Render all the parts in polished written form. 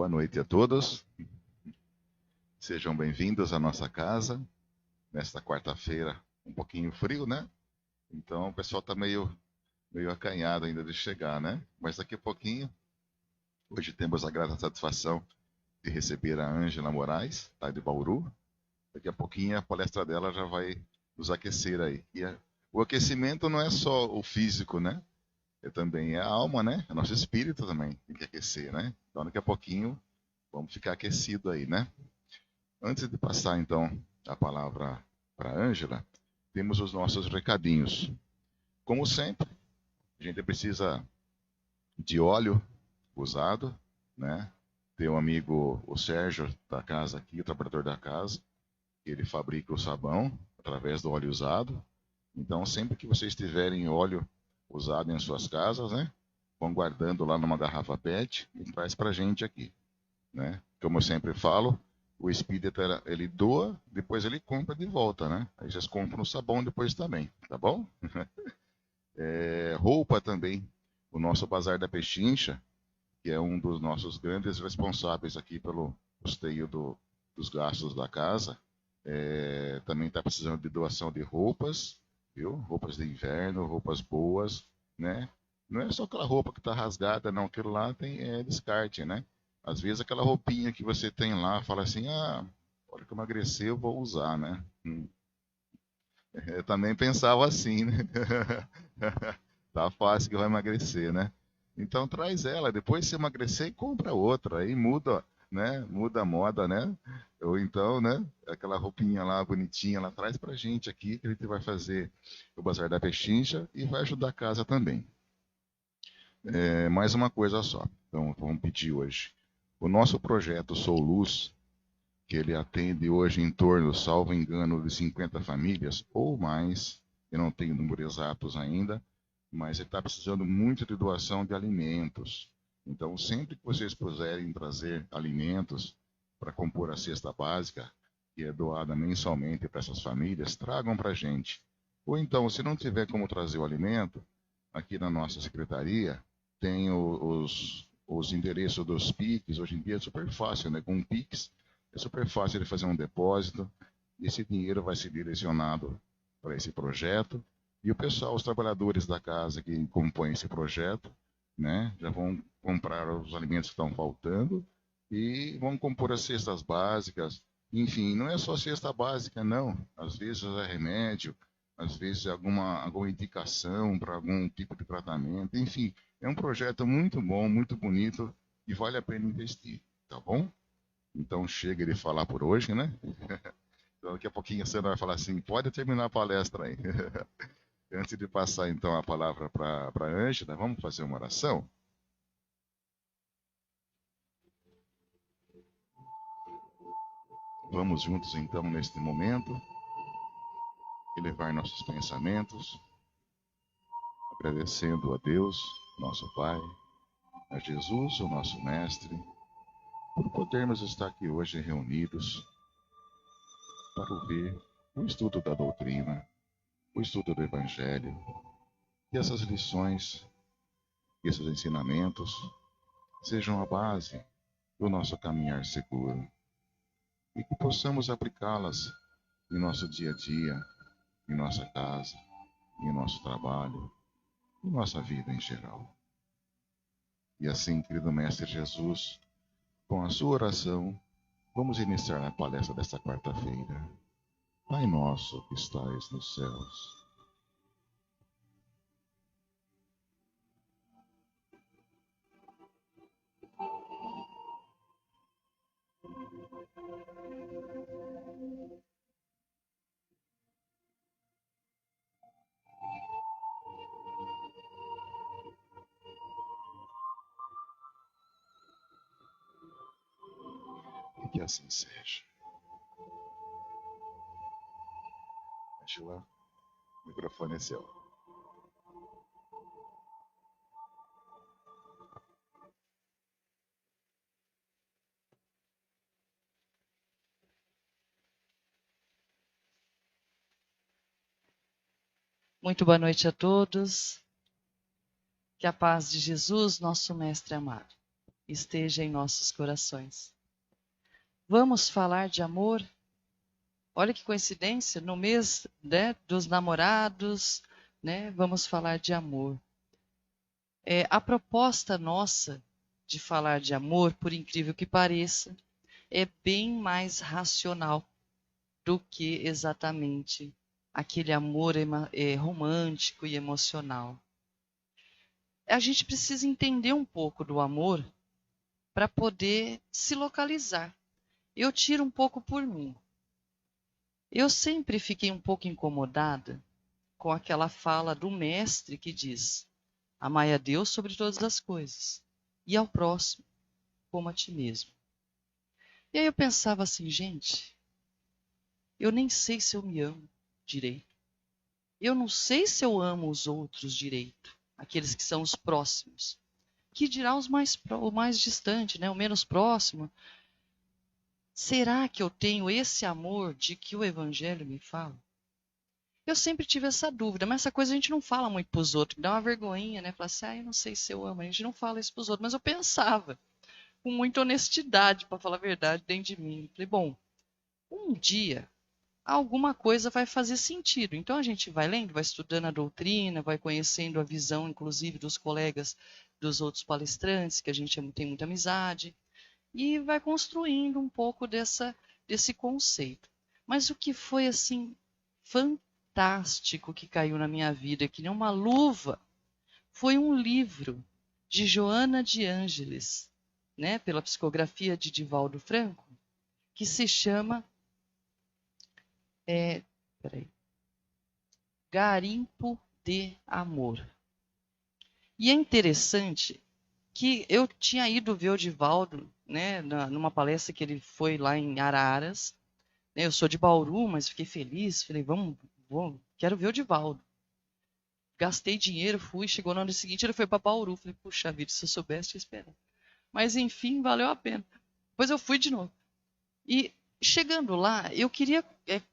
Boa noite a todos. Sejam bem-vindos à nossa casa. Nesta quarta-feira, um pouquinho frio, né? Então o pessoal está meio acanhado ainda de chegar, né? Mas daqui a pouquinho, hoje temos a grata satisfação de receber a Ângela Moraes, tá, de Bauru. Daqui a pouquinho a palestra dela já vai nos aquecer aí. O aquecimento não é só o físico, né? Também é a alma, né? É nosso espírito também tem que aquecer, né? Então daqui a pouquinho vamos ficar aquecido aí, né? Antes de passar então a palavra para a Ângela, temos os nossos recadinhos. Como sempre, a gente precisa de óleo usado, né? Tem um amigo, o Sérgio da casa aqui, o trabalhador da casa, ele fabrica o sabão através do óleo usado. Então, sempre que vocês tiverem óleo usado em suas casas, né? Vão guardando lá numa garrafa PET e traz para a gente aqui, né? Como eu sempre falo, o espírita, ele doa, depois ele compra de volta, né? Aí vocês compram o sabão depois também, tá bom? Roupa também. O nosso Bazar da Pechincha, que é um dos nossos grandes responsáveis aqui pelo custeio dos gastos da casa, também está precisando de doação de roupas, viu? Roupas de inverno, roupas boas, né? Não é só aquela roupa que está rasgada, não. Aquilo lá tem descarte, né? Às vezes aquela roupinha que você tem lá, fala assim, olha que eu emagreci, eu vou usar, né? Eu também pensava assim, né? Tá fácil que vai emagrecer, né? Então traz ela, depois se emagrecer, compra outra, aí muda, né? Muda a moda, né? Ou então, né? Aquela roupinha lá bonitinha, ela traz pra gente aqui, que a gente vai fazer o Bazar da Pechincha e vai ajudar a casa também. Mais uma coisa só, então vamos pedir hoje. O nosso projeto Sou Luz, que ele atende hoje em torno, salvo engano, de 50 famílias ou mais, eu não tenho números exatos ainda, mas ele está precisando muito de doação de alimentos. Então, sempre que vocês puderem trazer alimentos para compor a cesta básica, que é doada mensalmente para essas famílias, tragam para a gente. Ou então, se não tiver como trazer o alimento, aqui na nossa secretaria tem os endereços dos PIX. Hoje em dia é super fácil, né? Com o PIX é super fácil de fazer um depósito. Esse dinheiro vai ser direcionado para esse projeto. E o pessoal, os trabalhadores da casa que compõem esse projeto, né, já vão comprar os alimentos que estão faltando e vão compor as cestas básicas. Enfim, não é só cesta básica, não. Às vezes é remédio, às vezes é alguma indicação para algum tipo de tratamento. Enfim, é um projeto muito bom, muito bonito e vale a pena investir, tá bom? Então chega de falar por hoje, né? Então, daqui a pouquinho você vai falar assim, pode terminar a palestra aí. Antes de passar então a palavra para a Ângela, vamos fazer uma oração? Vamos juntos então neste momento elevar nossos pensamentos, agradecendo a Deus, nosso Pai, a Jesus, o nosso Mestre, por podermos estar aqui hoje reunidos para ouvir o estudo da doutrina, o estudo do Evangelho, e essas lições, esses ensinamentos sejam a base do nosso caminhar seguro e que possamos aplicá-las em nosso dia a dia, em nossa casa, em nosso trabalho, em nossa vida em geral. E assim, querido Mestre Jesus, com a sua oração, vamos iniciar a palestra desta quarta-feira. Pai nosso que estais nos céus, e que assim seja. Angela, o microfone é seu. Muito boa noite a todos. Que a paz de Jesus, nosso Mestre amado, esteja em nossos corações. Vamos falar de amor? Olha que coincidência, no mês, né, dos namorados, né, vamos falar de amor. A proposta nossa de falar de amor, por incrível que pareça, é bem mais racional do que exatamente aquele amor romântico e emocional. A gente precisa entender um pouco do amor para poder se localizar. Eu tiro um pouco por mim. Eu sempre fiquei um pouco incomodada com aquela fala do mestre que diz: amai a Deus sobre todas as coisas e ao próximo como a ti mesmo. E aí eu pensava assim, gente, eu nem sei se eu me amo direito. Eu não sei se eu amo os outros direito, aqueles que são os próximos. Que dirá o mais distante, né? O menos próximo. Será que eu tenho esse amor de que o Evangelho me fala? Eu sempre tive essa dúvida, mas essa coisa a gente não fala muito para os outros, dá uma vergonhinha, né? Falar assim, eu não sei se eu amo, a gente não fala isso para os outros, mas eu pensava, com muita honestidade, para falar a verdade, dentro de mim. Falei, bom, um dia alguma coisa vai fazer sentido. Então a gente vai lendo, vai estudando a doutrina, vai conhecendo a visão, inclusive, dos colegas dos outros palestrantes, que a gente tem muita amizade, e vai construindo um pouco desse conceito. Mas o que foi assim fantástico que caiu na minha vida, que nem uma luva, foi um livro de Joana de Ângeles, né, pela psicografia de Divaldo Franco, que se chama peraí, Garimpo de Amor. E é interessante que eu tinha ido ver o Divaldo, né, numa palestra que ele foi lá em Araras. Eu sou de Bauru, mas fiquei feliz. Falei, vamos, quero ver o Divaldo. Gastei dinheiro, fui, chegou no ano seguinte, ele foi para Bauru. Falei, puxa vida, se eu soubesse, tinha esperado. Mas enfim, valeu a pena. Depois eu fui de novo. E chegando lá, eu queria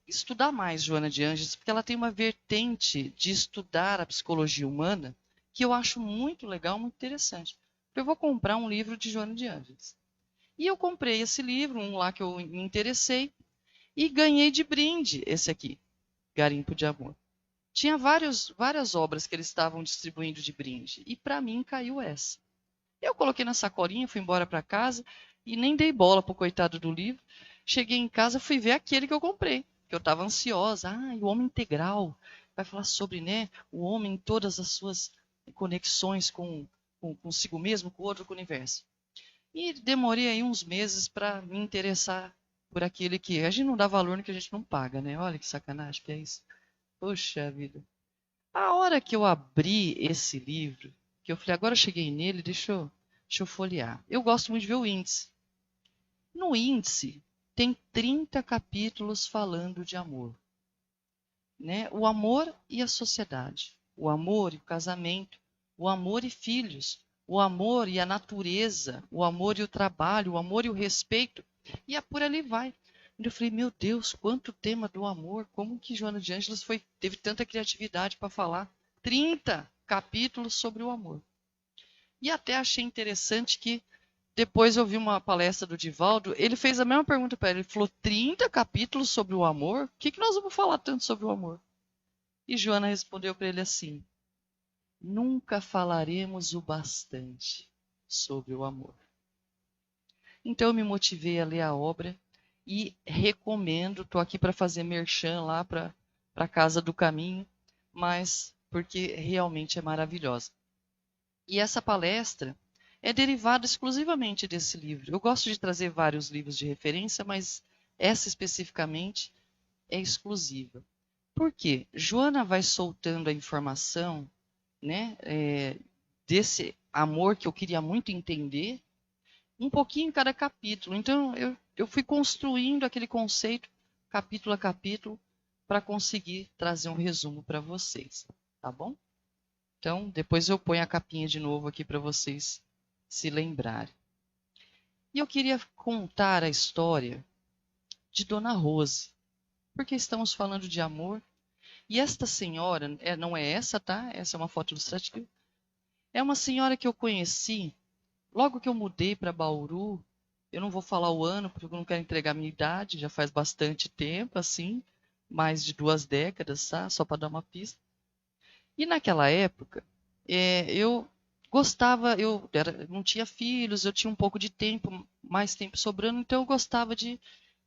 estudar mais Joana de Ângeles, porque ela tem uma vertente de estudar a psicologia humana que eu acho muito legal, muito interessante. Eu vou comprar um livro de Joana de Ângeles. E eu comprei esse livro, um lá que eu me interessei, e ganhei de brinde esse aqui, Garimpo de Amor. Tinha várias obras que eles estavam distribuindo de brinde, e para mim caiu essa. Eu coloquei na sacolinha, fui embora para casa e nem dei bola pro coitado do livro. Cheguei em casa, fui ver aquele que eu comprei, que eu estava ansiosa. O homem integral vai falar sobre, né, o homem em todas as suas conexões consigo mesmo, com o outro, com o universo. E demorei aí uns meses para me interessar por aquele que a gente não dá valor no que a gente não paga, né? Olha que sacanagem que é isso. Poxa vida. A hora que eu abri esse livro, que eu falei, agora eu cheguei nele, deixa eu folhear. Eu gosto muito de ver o índice. No índice, tem 30 capítulos falando de amor. Né? O amor e a sociedade. O amor e o casamento. O amor e filhos. O amor e a natureza. O amor e o trabalho. O amor e o respeito. E por ali vai. Eu falei, meu Deus, quanto tema do amor. Como que Joana de Ângeles teve tanta criatividade para falar? 30 capítulos sobre o amor. E até achei interessante que depois eu vi uma palestra do Divaldo, ele fez a mesma pergunta para ele. Ele falou, 30 capítulos sobre o amor? O que nós vamos falar tanto sobre o amor? E Joana respondeu para ele assim, nunca falaremos o bastante sobre o amor. Então eu me motivei a ler a obra e recomendo, estou aqui para fazer merchan lá para a Casa do Caminho, mas porque realmente é maravilhosa. E essa palestra é derivada exclusivamente desse livro. Eu gosto de trazer vários livros de referência, mas essa especificamente é exclusiva. Por quê? Joana vai soltando a informação, né, desse amor que eu queria muito entender, um pouquinho em cada capítulo. Então, eu fui construindo aquele conceito, capítulo a capítulo, para conseguir trazer um resumo para vocês. Tá bom? Então, depois eu ponho a capinha de novo aqui para vocês se lembrarem. E eu queria contar a história de Dona Rose, porque estamos falando de amor. E esta senhora, não é essa, tá? Essa é uma foto ilustrativa. É uma senhora que eu conheci logo que eu mudei para Bauru, eu não vou falar o ano, porque eu não quero entregar minha idade, já faz bastante tempo, assim, mais de 2 décadas, tá? Só para dar uma pista. E naquela época, eu gostava, não tinha filhos, eu tinha um pouco de tempo, mais tempo sobrando, então eu gostava de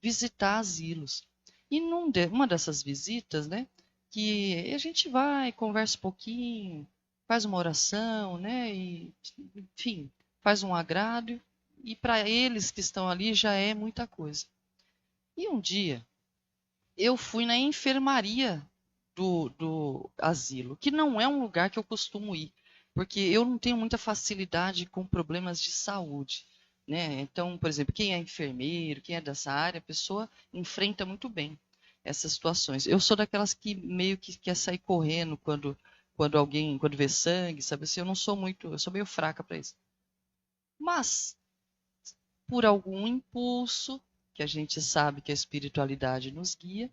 visitar asilos. E uma dessas visitas, né, que a gente vai, conversa um pouquinho, faz uma oração, né, e, enfim, faz um agrado, e para eles que estão ali já é muita coisa. E um dia, eu fui na enfermaria do asilo, que não é um lugar que eu costumo ir, porque eu não tenho muita facilidade com problemas de saúde, né? Então, por exemplo, quem é enfermeiro, quem é dessa área, a pessoa enfrenta muito bem essas situações. Eu sou daquelas que meio que quer sair correndo quando vê sangue, sabe assim? Eu sou meio fraca para isso. Mas, por algum impulso, que a gente sabe que a espiritualidade nos guia,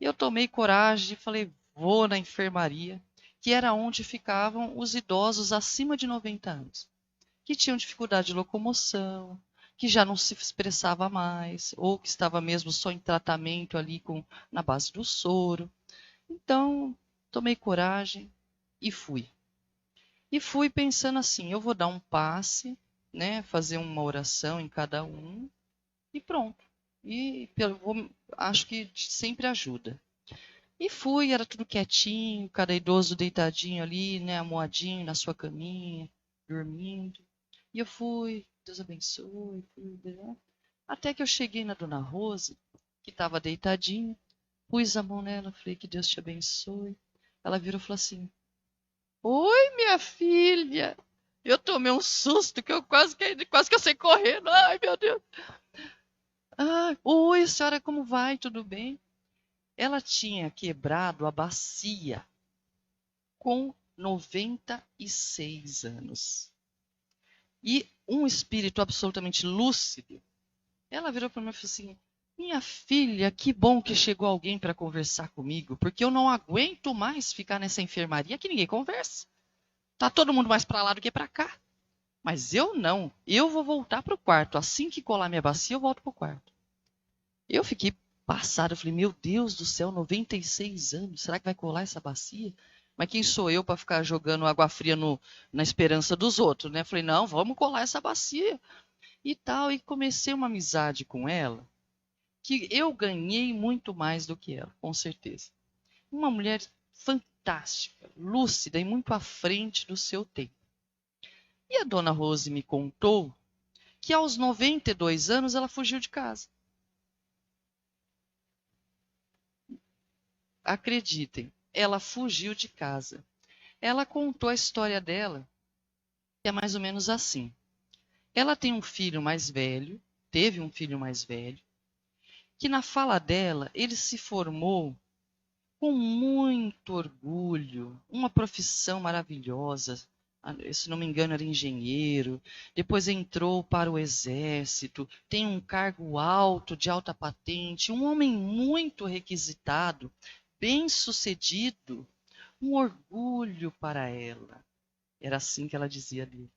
eu tomei coragem e falei, vou na enfermaria, que era onde ficavam os idosos acima de 90 anos, que tinham dificuldade de locomoção, que já não se expressava mais, ou que estava mesmo só em tratamento ali na base do soro. Então, tomei coragem e fui. E fui pensando assim, eu vou dar um passe, né, fazer uma oração em cada um e pronto. Acho que sempre ajuda. E fui, era tudo quietinho, cada idoso deitadinho ali, né, amoadinho na sua caminha, dormindo. E eu fui, Deus abençoe, né? Até que eu cheguei na Dona Rose, que estava deitadinha, pus a mão nela, falei que Deus te abençoe. Ela virou e falou assim: Oi, minha filha! Eu tomei um susto que eu quase que eu saí correndo. Ai, meu Deus! Ah, oi, senhora, como vai? Tudo bem? Ela tinha quebrado a bacia com 96 anos. E um espírito absolutamente lúcido. Ela virou para mim e falou assim: Minha filha, que bom que chegou alguém para conversar comigo, porque eu não aguento mais ficar nessa enfermaria que ninguém conversa. Tá todo mundo mais para lá do que para cá. Mas eu não. Eu vou voltar para o quarto. Assim que colar minha bacia, eu volto para o quarto. Eu fiquei passada. Eu falei: Meu Deus do céu, 96 anos. Será que vai colar essa bacia? Mas quem sou eu para ficar jogando água fria na esperança dos outros, né? Falei: Não, vamos colar essa bacia e tal. E comecei uma amizade com ela que eu ganhei muito mais do que ela, com certeza. Uma mulher fantástica, lúcida e muito à frente do seu tempo. E a dona Rose me contou que aos 92 anos ela fugiu de casa. Acreditem, ela fugiu de casa. Ela contou a história dela, que é mais ou menos assim. Ela tem um filho mais velho, teve um filho mais velho, que na fala dela, ele se formou com muito orgulho, uma profissão maravilhosa. Se não me engano, era engenheiro. Depois entrou para o exército, tem um cargo alto, de alta patente, um homem muito requisitado, bem-sucedido, um orgulho para ela. Era assim que ela dizia ali.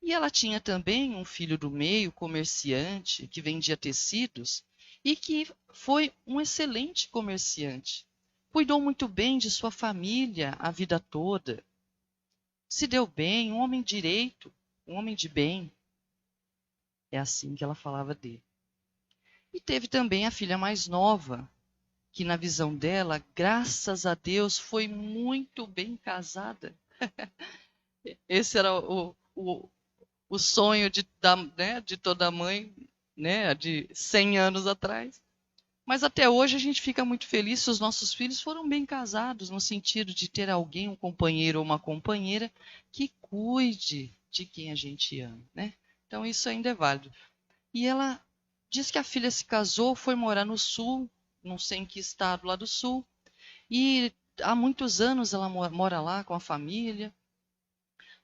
E ela tinha também um filho do meio, comerciante, que vendia tecidos e que foi um excelente comerciante. Cuidou muito bem de sua família a vida toda. Se deu bem, um homem direito, um homem de bem. É assim que ela falava dele. E teve também a filha mais nova, que na visão dela, graças a Deus, foi muito bem casada. Esse era o sonho né, de toda mãe, né, de 100 anos atrás. Mas até hoje a gente fica muito feliz se os nossos filhos foram bem casados, no sentido de ter alguém, um companheiro ou uma companheira, que cuide de quem a gente ama, né? Então isso ainda é válido. E ela diz que a filha se casou, foi morar no sul, não sei em que estado lá do sul, e há muitos anos ela mora lá com a família,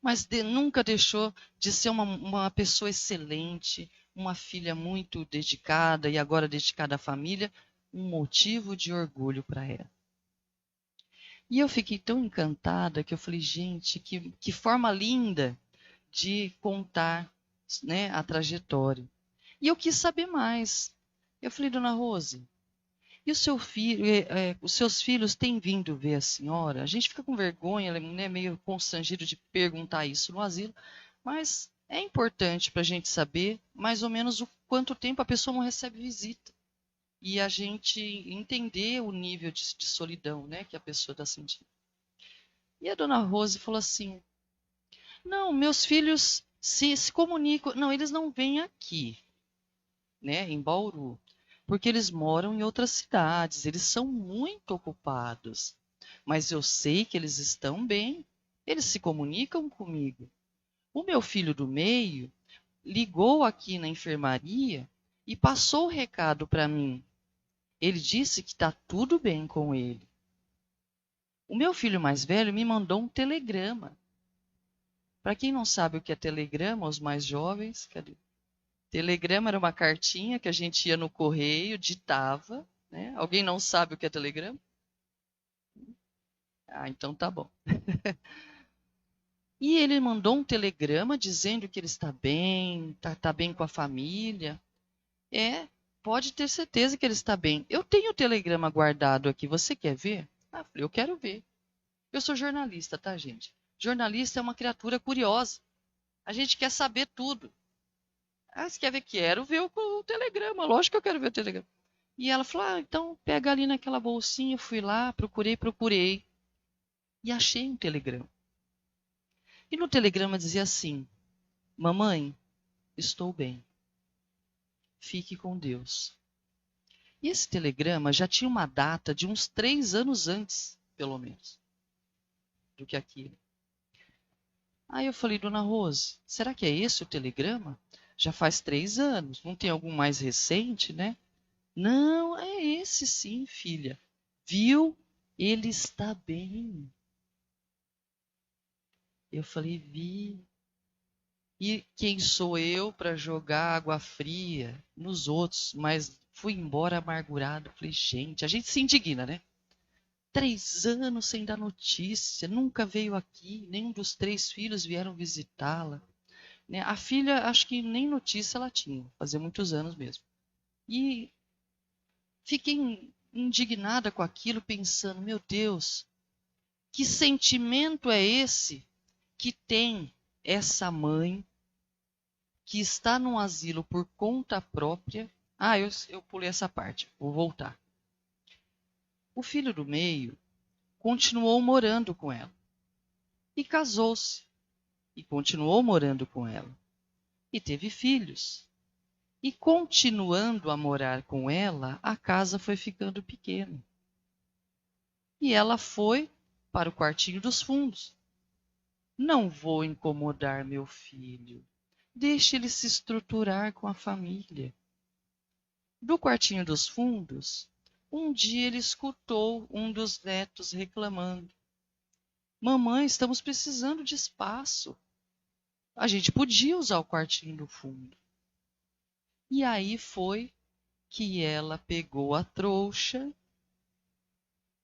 mas nunca deixou de ser uma pessoa excelente, uma filha muito dedicada e agora dedicada à família, um motivo de orgulho para ela. E eu fiquei tão encantada que eu falei, gente, que forma linda de contar, né, a trajetória. E eu quis saber mais. Eu falei, dona Rose, e o seu filho, os seus filhos têm vindo ver a senhora? A gente fica com vergonha, né, meio constrangido de perguntar isso no asilo, mas é importante para a gente saber mais ou menos o quanto tempo a pessoa não recebe visita. E a gente entender o nível de solidão, né, que a pessoa está sentindo. E a dona Rose falou assim, não, meus filhos se comunicam, não, eles não vêm aqui, né, em Bauru, porque eles moram em outras cidades, eles são muito ocupados, mas eu sei que eles estão bem, eles se comunicam comigo. O meu filho do meio ligou aqui na enfermaria e passou o recado para mim. Ele disse que está tudo bem com ele. O meu filho mais velho me mandou um telegrama. Para quem não sabe o que é telegrama, os mais jovens, cadê? Telegrama era uma cartinha que a gente ia no correio, ditava, né? Alguém não sabe o que é telegrama? Ah, então tá bom. E ele mandou um telegrama dizendo que ele está bem, tá bem com a família. Pode ter certeza que ele está bem. Eu tenho o telegrama guardado aqui, você quer ver? Ah, eu quero ver. Eu sou jornalista, tá, gente? Jornalista é uma criatura curiosa. A gente quer saber tudo. Ah, você quer ver? Quero ver o telegrama. Lógico que eu quero ver o telegrama. E ela falou, então pega ali naquela bolsinha. Eu fui lá, procurei. E achei um telegrama. E no telegrama dizia assim, mamãe, estou bem. Fique com Deus. E esse telegrama já tinha uma data de uns 3 anos antes, pelo menos, do que aquilo. Aí eu falei, dona Rose, será que é esse o telegrama? Já faz 3 anos, não tem algum mais recente, né? Não, é esse sim, filha. Viu? Ele está bem. Eu falei, vi. E quem sou eu para jogar água fria nos outros? Mas fui embora amargurado. Falei, gente, a gente se indigna, né? 3 anos sem dar notícia, nunca veio aqui, nenhum dos 3 filhos vieram visitá-la. Né? A filha, acho que nem notícia ela tinha, fazia muitos anos mesmo. E fiquei indignada com aquilo, pensando, meu Deus, que sentimento é esse que tem essa mãe que está num asilo por conta própria? Ah, eu pulei essa parte, vou voltar. O filho do meio continuou morando com ela e casou-se e continuou morando com ela e teve filhos. E continuando a morar com ela, a casa foi ficando pequena. E ela foi para o quartinho dos fundos. Não vou incomodar meu filho. Deixe ele se estruturar com a família. Do quartinho dos fundos, um dia ele escutou um dos netos reclamando. Mamãe, estamos precisando de espaço. A gente podia usar o quartinho do fundo. E aí foi que ela pegou a trouxa,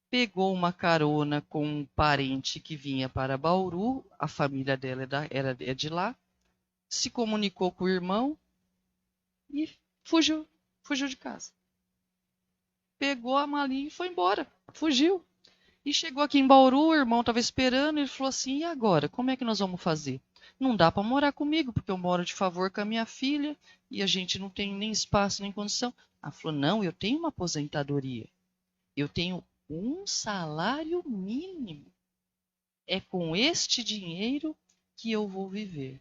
pegou uma carona com um parente que vinha para Bauru, a família dela é de lá, se comunicou com o irmão e fugiu de casa. Pegou a malinha e foi embora, fugiu. E chegou aqui em Bauru, o irmão estava esperando, ele falou assim, e agora, como é que nós vamos fazer? Não dá para morar comigo, porque eu moro de favor com a minha filha, e a gente não tem nem espaço, nem condição. Ela falou, não, eu tenho uma aposentadoria. Eu tenho um salário mínimo. É com este dinheiro que eu vou viver.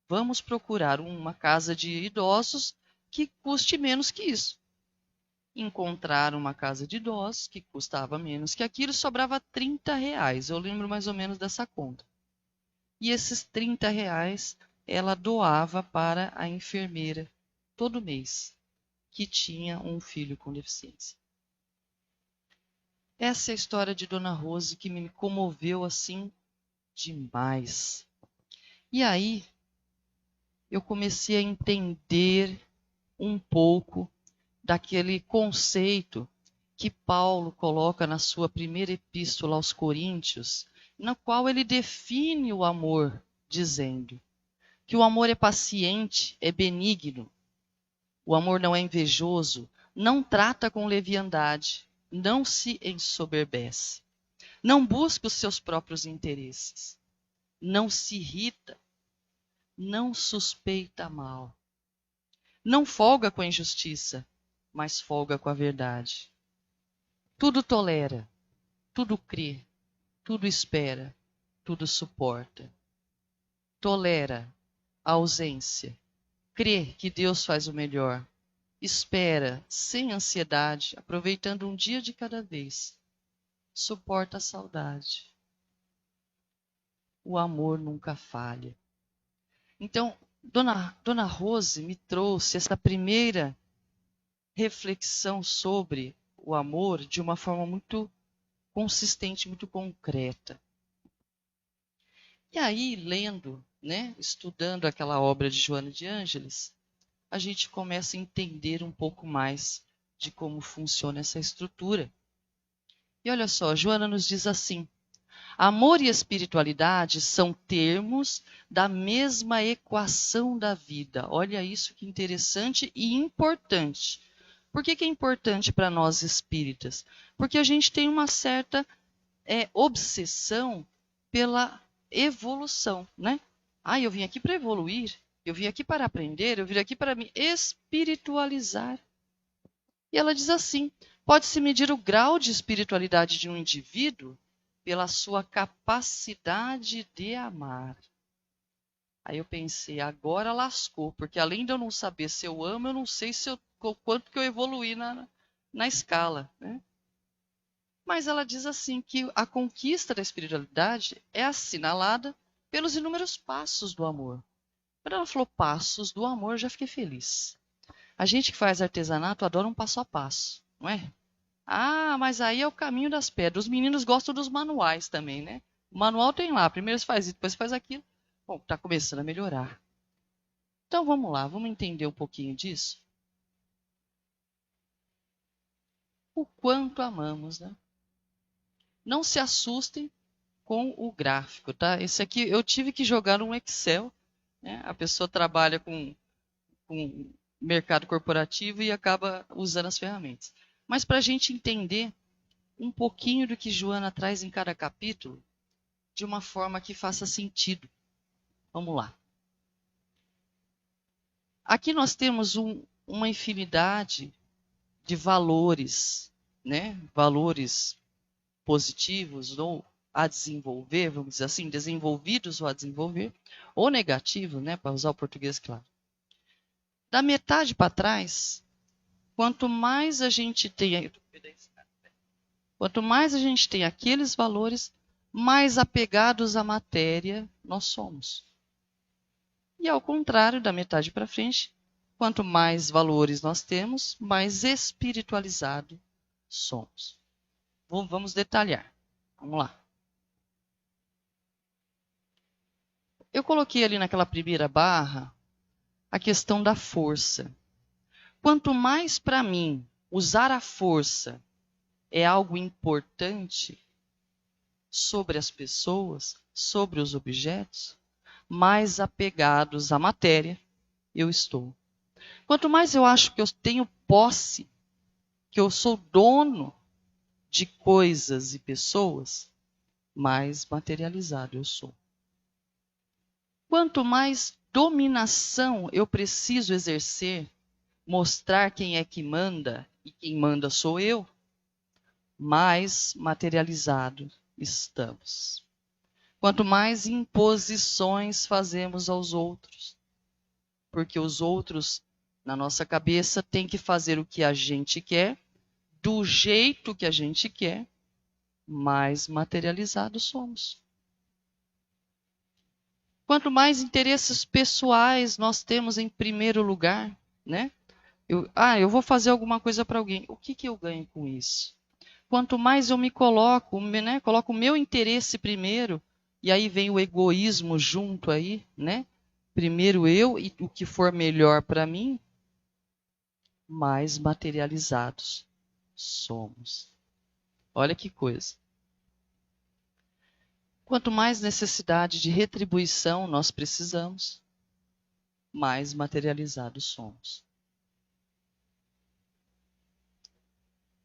Vamos procurar uma casa de idosos que custe menos que isso. Encontraram uma casa de idosos que custava menos que aquilo, sobrava R$30. Eu lembro mais ou menos dessa conta. E esses R$30 ela doava para a enfermeira todo mês, que tinha um filho com deficiência. Essa é a história de Dona Rose que me comoveu assim demais. E aí eu comecei a entender um pouco daquele conceito que Paulo coloca na sua primeira epístola aos Coríntios, na qual ele define o amor, dizendo: que o amor é paciente, é benigno, o amor não é invejoso, não trata com leviandade, não se ensoberbece, não busca os seus próprios interesses, não se irrita, não suspeita mal, não folga com a injustiça, mas folga com a verdade. Tudo tolera, tudo crê, tudo espera, tudo suporta. Tolera a ausência, crê que Deus faz o melhor, espera sem ansiedade, aproveitando um dia de cada vez. Suporta a saudade. O amor nunca falha. Então, Dona Rose me trouxe essa primeira reflexão sobre o amor de uma forma muito consistente, muito concreta. E aí, lendo, né, estudando aquela obra de Joana de Ângeles, a gente começa a entender um pouco mais de como funciona essa estrutura. E olha só, Joana nos diz assim: amor e espiritualidade são termos da mesma equação da vida. Olha isso que interessante e importante. Por que é importante para nós espíritas? Porque a gente tem uma certa obsessão pela evolução, né? Eu vim aqui para evoluir, eu vim aqui para aprender, eu vim aqui para me espiritualizar. E ela diz assim: pode-se medir o grau de espiritualidade de um indivíduo pela sua capacidade de amar. Aí eu pensei, agora lascou, porque além de eu não saber se eu amo, eu não sei o quanto que eu evoluí na escala, né? Mas ela diz assim que a conquista da espiritualidade é assinalada pelos inúmeros passos do amor. Quando ela falou passos do amor, eu já fiquei feliz. A gente que faz artesanato adora um passo a passo, não é? Mas aí é o caminho das pedras. Os meninos gostam dos manuais também, né? O manual tem lá, primeiro você faz isso, depois você faz aquilo. Bom, está começando a melhorar. Então vamos lá, vamos entender um pouquinho disso. O quanto amamos, né? Não se assustem com o gráfico, tá? Esse aqui eu tive que jogar no Excel, né? A pessoa trabalha com mercado corporativo e acaba usando as ferramentas. Mas para a gente entender um pouquinho do que Joana traz em cada capítulo, de uma forma que faça sentido. Vamos lá. Aqui nós temos uma infinidade de valores, né? Valores positivos ou a desenvolver, vamos dizer assim, desenvolvidos ou a desenvolver, ou negativo, né? Para usar o português claro. Da metade para trás, quanto mais a gente tem aqueles valores, mais apegados à matéria nós somos. E ao contrário, da metade para frente, quanto mais valores nós temos, mais espiritualizado somos. Vamos detalhar. Vamos lá. Eu coloquei ali naquela primeira barra a questão da força. Quanto mais para mim usar a força é algo importante sobre as pessoas, sobre os objetos, mais apegados à matéria eu estou. Quanto mais eu acho que eu tenho posse, que eu sou dono de coisas e pessoas, mais materializado eu sou. Quanto mais dominação eu preciso exercer, mostrar quem é que manda e quem manda sou eu, mais materializado estamos. Quanto mais imposições fazemos aos outros, porque os outros, na nossa cabeça, têm que fazer o que a gente quer, do jeito que a gente quer, mais materializados somos. Quanto mais interesses pessoais nós temos em primeiro lugar, né? Eu vou fazer alguma coisa para alguém. O que eu ganho com isso? Quanto mais eu me coloco, né? Coloco o meu interesse primeiro, e aí vem o egoísmo junto aí, né? Primeiro eu e o que for melhor para mim, mais materializados somos. Olha que coisa. Quanto mais necessidade de retribuição nós precisamos, mais materializados somos.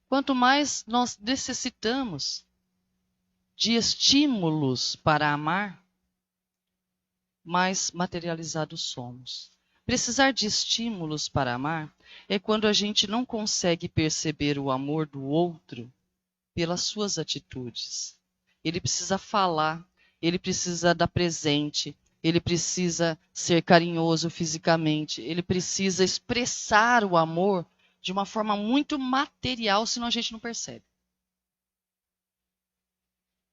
Quanto mais nós necessitamos de estímulos para amar, mais materializados somos. Precisar de estímulos para amar é quando a gente não consegue perceber o amor do outro pelas suas atitudes. Ele precisa falar, ele precisa dar presente, ele precisa ser carinhoso fisicamente, ele precisa expressar o amor de uma forma muito material, senão a gente não percebe.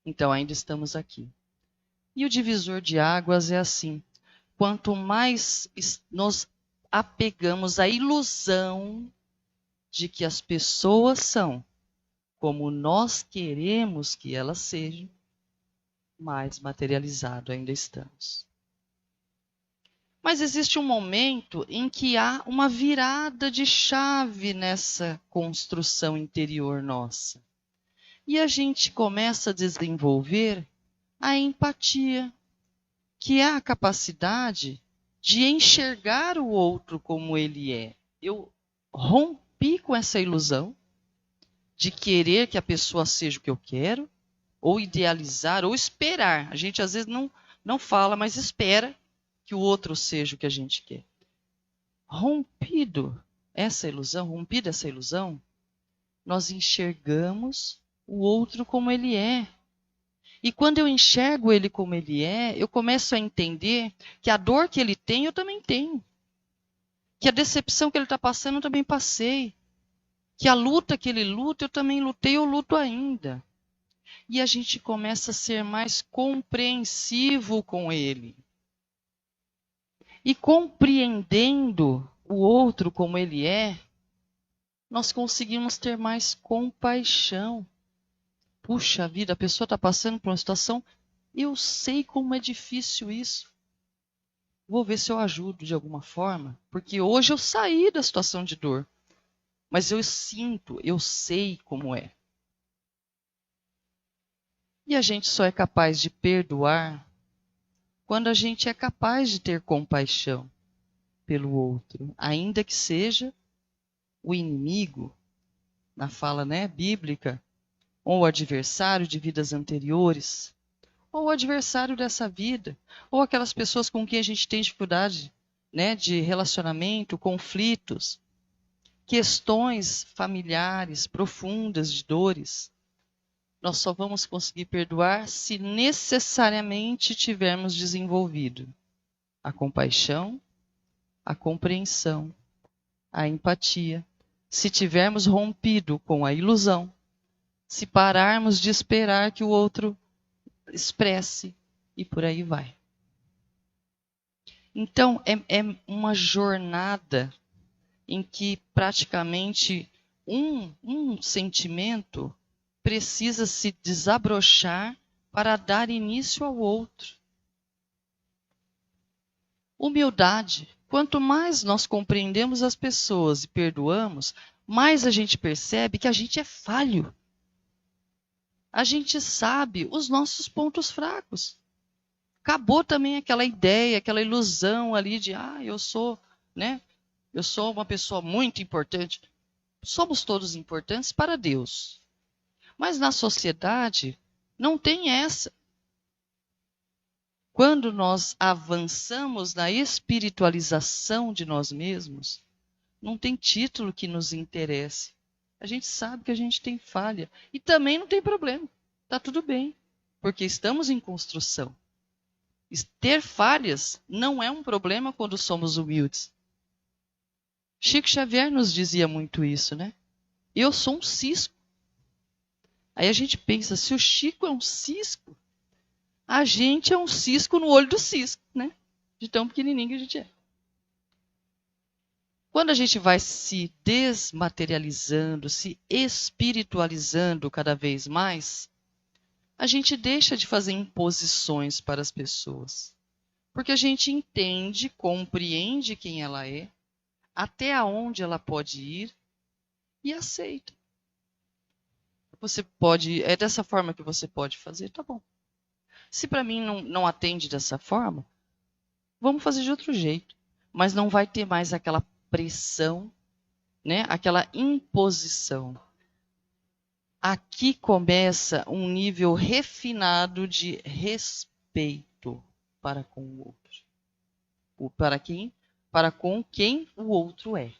Então ainda estamos aqui. E o divisor de águas é assim: quanto mais nos apegamos à ilusão de que as pessoas são como nós queremos que elas sejam, mais materializado ainda estamos. Mas existe um momento em que há uma virada de chave nessa construção interior nossa. E a gente começa a desenvolver a empatia, que é a capacidade de enxergar o outro como ele é. Eu rompi com essa ilusão de querer que a pessoa seja o que eu quero, ou idealizar, ou esperar. A gente às vezes não fala, mas espera que o outro seja o que a gente quer. Rompida essa ilusão, nós enxergamos o outro como ele é. E quando eu enxergo ele como ele é, eu começo a entender que a dor que ele tem, eu também tenho. Que a decepção que ele está passando, eu também passei. Que a luta que ele luta, eu também lutei, eu luto ainda. E a gente começa a ser mais compreensivo com ele. E compreendendo o outro como ele é, nós conseguimos ter mais compaixão. Puxa vida, a pessoa está passando por uma situação, eu sei como é difícil isso. Vou ver se eu ajudo de alguma forma, porque hoje eu saí da situação de dor. Mas eu sinto, eu sei como é. E a gente só é capaz de perdoar quando a gente é capaz de ter compaixão pelo outro, ainda que seja o inimigo, na fala bíblica, ou o adversário de vidas anteriores, ou o adversário dessa vida, ou aquelas pessoas com quem a gente tem dificuldade de relacionamento, conflitos, questões familiares profundas de dores. Nós só vamos conseguir perdoar se necessariamente tivermos desenvolvido a compaixão, a compreensão, a empatia. Se tivermos rompido com a ilusão, se pararmos de esperar que o outro expresse e por aí vai. Então, é uma jornada em que praticamente um sentimento precisa se desabrochar para dar início ao outro. Humildade. Quanto mais nós compreendemos as pessoas e perdoamos, mais a gente percebe que a gente é falho. A gente sabe os nossos pontos fracos. Acabou também aquela ideia, aquela ilusão ali de, eu sou uma pessoa muito importante. Somos todos importantes para Deus. Mas na sociedade não tem essa. Quando nós avançamos na espiritualização de nós mesmos, não tem título que nos interesse. A gente sabe que a gente tem falha. E também não tem problema. Está tudo bem. Porque estamos em construção. Ter falhas não é um problema quando somos humildes. Chico Xavier nos dizia muito isso, né? Eu sou um cisco. Aí a gente pensa, se o Chico é um cisco, a gente é um cisco no olho do cisco, né? De tão pequenininho que a gente é. Quando a gente vai se desmaterializando, se espiritualizando cada vez mais, a gente deixa de fazer imposições para as pessoas. Porque a gente entende, compreende quem ela é, até aonde ela pode ir e aceita. É dessa forma que você pode fazer, tá bom. Se para mim não atende dessa forma, vamos fazer de outro jeito. mas não vai ter mais aquela pressão, né? Aquela imposição. Aqui começa um nível refinado de respeito para com o outro. Para quem? Para com quem o outro é.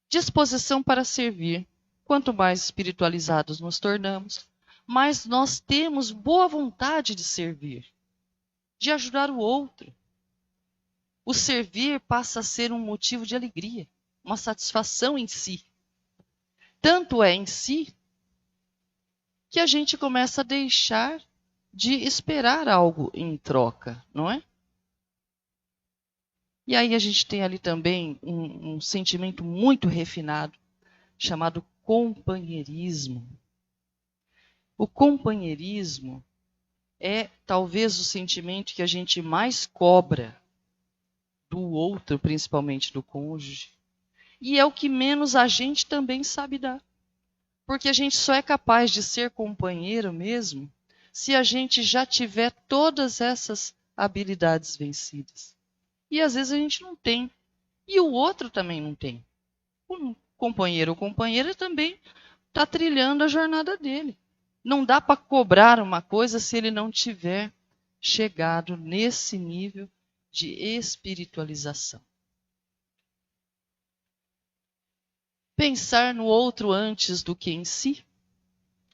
Disposição para servir. Quanto mais espiritualizados nos tornamos, mais nós temos boa vontade de servir, de ajudar o outro. O servir passa a ser um motivo de alegria, uma satisfação em si. Tanto é em si que a gente começa a deixar de esperar algo em troca, não é? E aí a gente tem ali também um sentimento muito refinado, chamado companheirismo. O companheirismo é talvez o sentimento que a gente mais cobra do outro, principalmente do cônjuge. E é o que menos a gente também sabe dar. Porque a gente só é capaz de ser companheiro mesmo se a gente já tiver todas essas habilidades vencidas. E às vezes a gente não tem. E o outro também não tem. O companheiro ou companheira também está trilhando a jornada dele. Não dá para cobrar uma coisa se ele não tiver chegado nesse nível de espiritualização. Pensar no outro antes do que em si.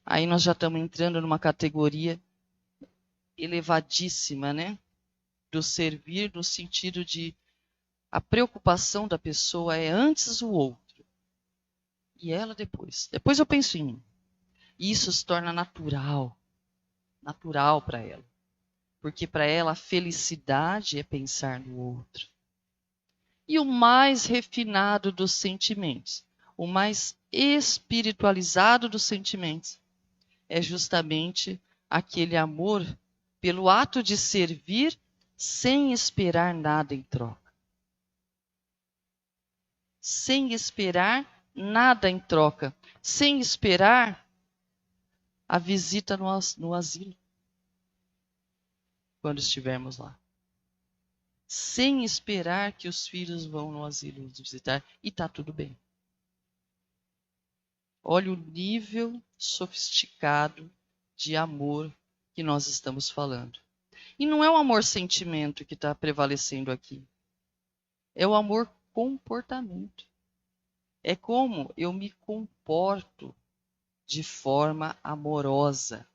Aí nós já estamos entrando numa categoria elevadíssima, né? Do servir no sentido de a preocupação da pessoa é antes o outro. E ela depois. Depois eu penso em mim. E isso se torna natural. Natural para ela. Porque para ela a felicidade é pensar no outro. E o mais refinado dos sentimentos, o mais espiritualizado dos sentimentos, é justamente aquele amor pelo ato de servir sem esperar nada em troca. Sem esperar nada em troca. Sem esperar a visita no asilo. Quando estivermos lá. Sem esperar que os filhos vão no asilo nos visitar. E está tudo bem. Olha o nível sofisticado de amor que nós estamos falando. E não é o amor-sentimento que está prevalecendo aqui. É o amor-comportamento. É como eu me comporto de forma amorosa.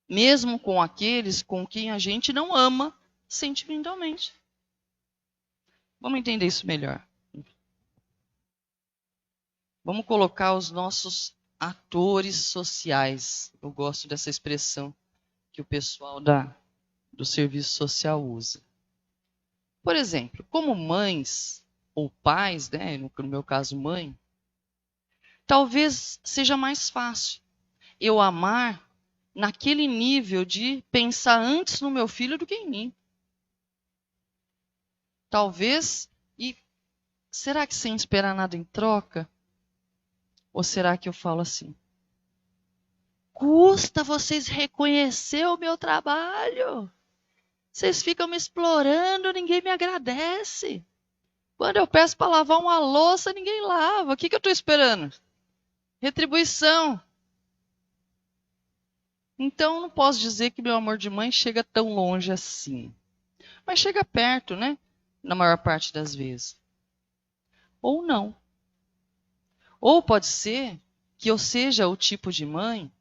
Mesmo com aqueles com quem a gente não ama sentimentalmente. Vamos entender isso melhor. Vamos colocar os nossos atores sociais. Eu gosto dessa expressão que o pessoal do serviço social usa. Por exemplo, como mães ou pais, né, no meu caso mãe, talvez seja mais fácil eu amar naquele nível de pensar antes no meu filho do que em mim. Talvez, e será que sem esperar nada em troca? Ou será que eu falo assim? Custa vocês reconhecer o meu trabalho? Vocês ficam me explorando, ninguém me agradece. Quando eu peço para lavar uma louça, ninguém lava. O que eu estou esperando? Retribuição. Então, não posso dizer que meu amor de mãe chega tão longe assim. Mas chega perto, né? Na maior parte das vezes. Ou não. Ou pode ser que eu seja o tipo de mãe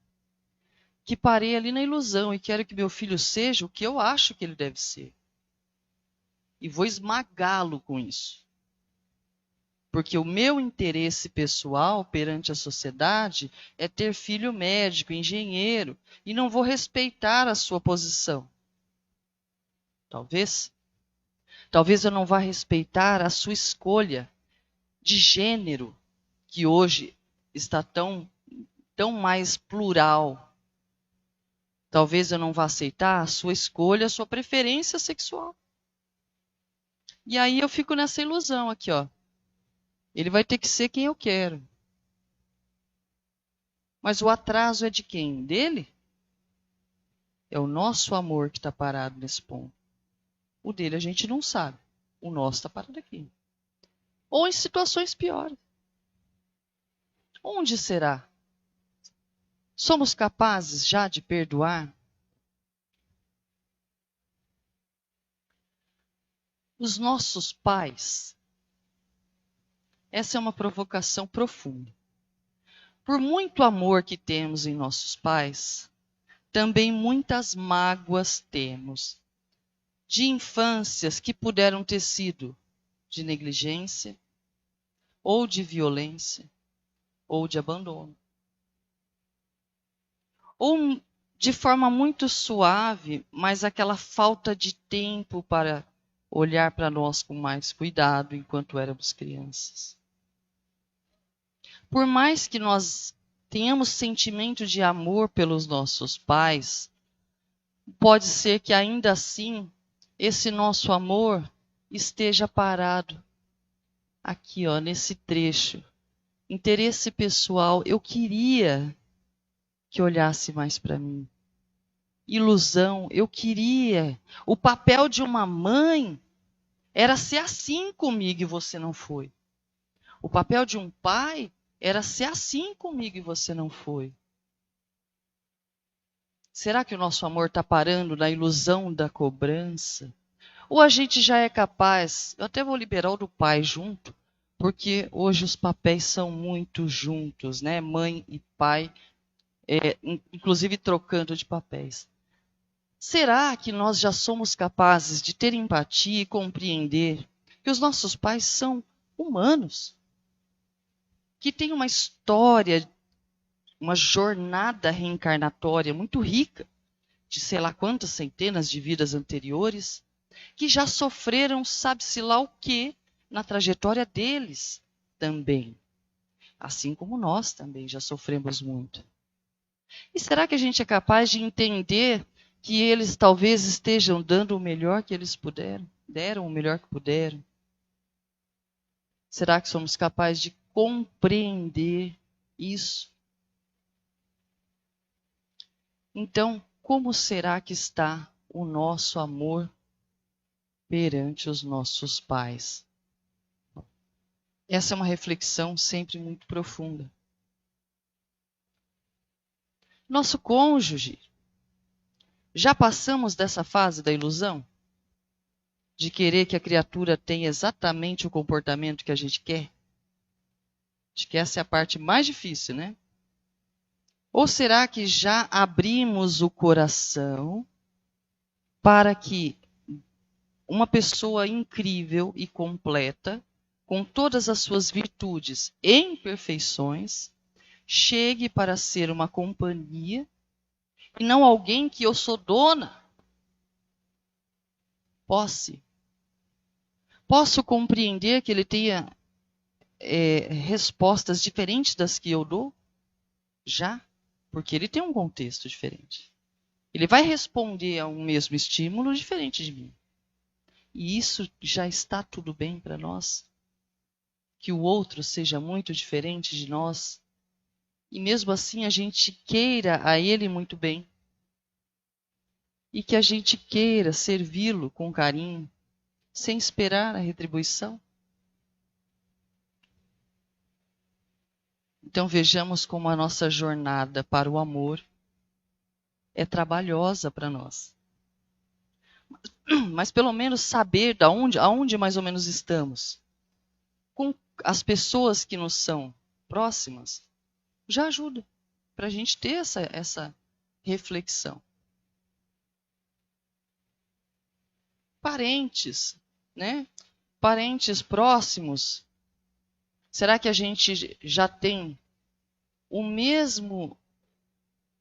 que parei ali na ilusão e quero que meu filho seja o que eu acho que ele deve ser. E vou esmagá-lo com isso. Porque o meu interesse pessoal perante a sociedade é ter filho médico, engenheiro, e não vou respeitar a sua posição. Talvez. Talvez eu não vá respeitar a sua escolha de gênero, que hoje está tão mais plural. Talvez eu não vá aceitar a sua escolha, a sua preferência sexual. E aí eu fico nessa ilusão aqui, ó. Ele vai ter que ser quem eu quero. Mas o atraso é de quem? Dele? É o nosso amor que está parado nesse ponto. O dele a gente não sabe. O nosso está parado aqui. Ou em situações piores. Onde será? Somos capazes já de perdoar? Os nossos pais. Essa é uma provocação profunda. Por muito amor que temos em nossos pais, também muitas mágoas temos de infâncias que puderam ter sido de negligência, ou de violência, ou de abandono. Ou de forma muito suave, mas aquela falta de tempo para olhar para nós com mais cuidado enquanto éramos crianças. Por mais que nós tenhamos sentimento de amor pelos nossos pais, pode ser que ainda assim esse nosso amor esteja parado aqui, ó, nesse trecho. Interesse pessoal, eu queria que olhasse mais para mim. Ilusão, eu queria. O papel de uma mãe era ser assim comigo e você não foi. O papel de um pai era ser assim comigo e você não foi. Será que o nosso amor está parando na ilusão da cobrança? Ou a gente já é capaz, eu até vou liberar o do pai junto, porque hoje os papéis são muito juntos, né? Mãe e pai, inclusive trocando de papéis. Será que nós já somos capazes de ter empatia e compreender que os nossos pais são humanos? Que têm uma história, uma jornada reencarnatória muito rica, de sei lá quantas centenas de vidas anteriores, que já sofreram sabe-se lá o quê na trajetória deles também. Assim como nós também já sofremos muito. E será que a gente é capaz de entender que eles talvez estejam dando o melhor que eles puderam? Deram o melhor que puderam? Será que somos capazes de compreender isso? Então, como será que está o nosso amor perante os nossos pais? Essa é uma reflexão sempre muito profunda. Nosso cônjuge, já passamos dessa fase da ilusão? De querer que a criatura tenha exatamente o comportamento que a gente quer? Acho que essa é a parte mais difícil, né? Ou será que já abrimos o coração para que uma pessoa incrível e completa, com todas as suas virtudes e imperfeições, chegue para ser uma companhia e não alguém que eu sou dona? Posso compreender que ele tenha respostas diferentes das que eu dou? Já? Porque ele tem um contexto diferente. Ele vai responder a um mesmo estímulo diferente de mim. E isso já está tudo bem para nós? Que o outro seja muito diferente de nós? E mesmo assim a gente queira a ele muito bem. E que a gente queira servi-lo com carinho, sem esperar a retribuição? Então vejamos como a nossa jornada para o amor é trabalhosa para nós. Mas pelo menos saber aonde mais ou menos estamos, com as pessoas que nos são próximas, já ajuda para a gente ter essa reflexão. Parentes, né? Parentes próximos, será que a gente já tem o mesmo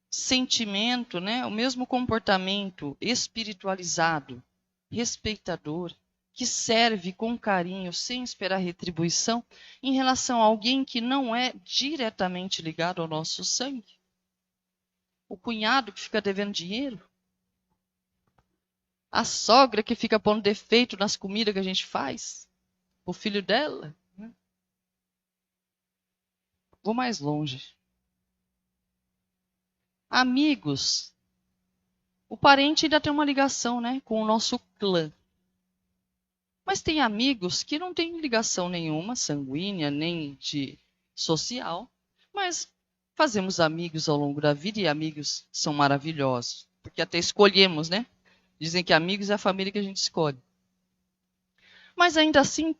sentimento, né? O mesmo comportamento espiritualizado, respeitador, que serve com carinho, sem esperar retribuição, em relação a alguém que não é diretamente ligado ao nosso sangue? O cunhado que fica devendo dinheiro? A sogra que fica pondo defeito nas comidas que a gente faz? O filho dela? Vou mais longe. Amigos. O parente ainda tem uma ligação, né, com o nosso clã. Mas tem amigos que não têm ligação nenhuma, sanguínea, nem de social, mas fazemos amigos ao longo da vida e amigos são maravilhosos, porque até escolhemos, né? Dizem que amigos é a família que a gente escolhe. Mas ainda assim,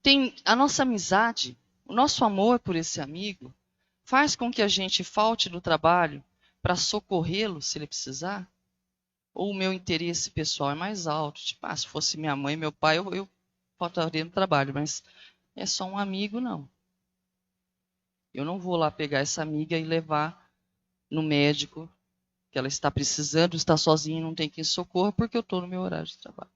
tem a nossa amizade, o nosso amor por esse amigo, faz com que a gente falte no trabalho para socorrê-lo se ele precisar? Ou o meu interesse pessoal é mais alto? Tipo, se fosse minha mãe, meu pai, eu faltaria no trabalho, mas é só um amigo, não. Eu não vou lá pegar essa amiga e levar no médico, que ela está precisando, está sozinha e não tem quem socorra, porque eu estou no meu horário de trabalho.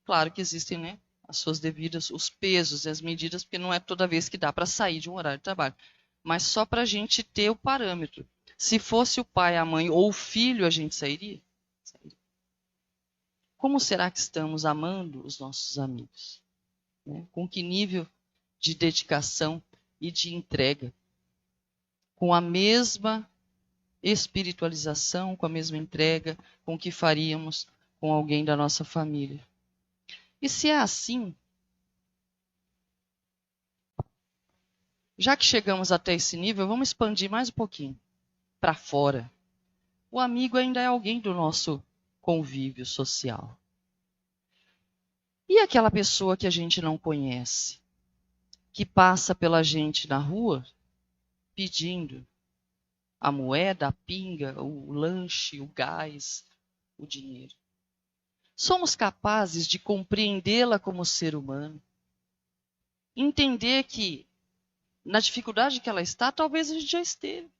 Claro que existem, né, as suas devidas, os pesos e as medidas, porque não é toda vez que dá para sair de um horário de trabalho. Mas só para a gente ter o parâmetro. Se fosse o pai, a mãe ou o filho, a gente sairia? Sairia. Como será que estamos amando os nossos amigos? Né? Com que nível de dedicação e de entrega? Com a mesma espiritualização, com a mesma entrega com o que faríamos com alguém da nossa família? E se é assim, já que chegamos até esse nível, vamos expandir mais um pouquinho para fora. O amigo ainda é alguém do nosso convívio social. E aquela pessoa que a gente não conhece, que passa pela gente na rua pedindo a moeda, a pinga, o lanche, o gás, o dinheiro. Somos capazes de compreendê-la como ser humano, entender que na dificuldade que ela está, talvez a gente já esteve.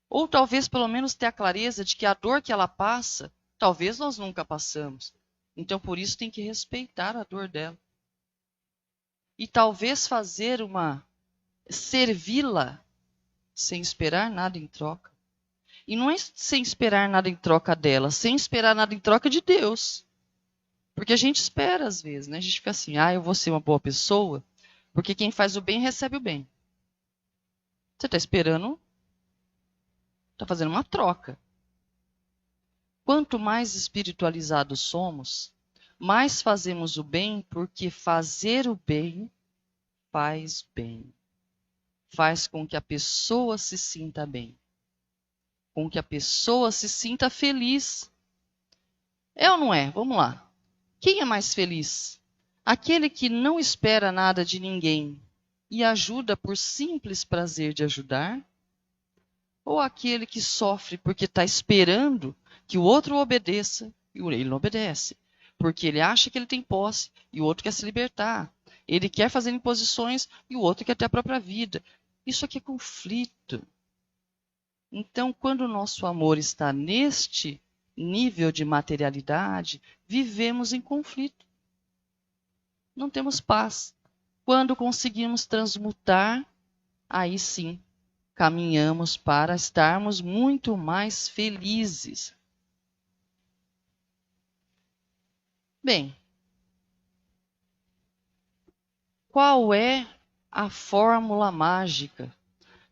Ou talvez pelo menos ter a clareza de que a dor que ela passa, talvez nós nunca passamos. Então por isso tem que respeitar a dor dela. E talvez servi-la sem esperar nada em troca. E não é sem esperar nada em troca dela, sem esperar nada em troca de Deus. Porque a gente espera às vezes, né? A gente fica assim, eu vou ser uma boa pessoa, porque quem faz o bem recebe o bem. Você está esperando, está fazendo uma troca. Quanto mais espiritualizados somos, mais fazemos o bem, porque fazer o bem faz bem. Faz com que a pessoa se sinta bem. Com que a pessoa se sinta feliz. É ou não é? Vamos lá. Quem é mais feliz? Aquele que não espera nada de ninguém e ajuda por simples prazer de ajudar? Ou aquele que sofre porque está esperando que o outro obedeça e ele não obedece? Porque ele acha que ele tem posse e o outro quer se libertar. Ele quer fazer imposições e o outro quer ter a própria vida. Isso aqui é conflito. Então, quando o nosso amor está neste nível de materialidade, vivemos em conflito. Não temos paz. Quando conseguimos transmutar, aí sim, caminhamos para estarmos muito mais felizes. Bem, qual é a fórmula mágica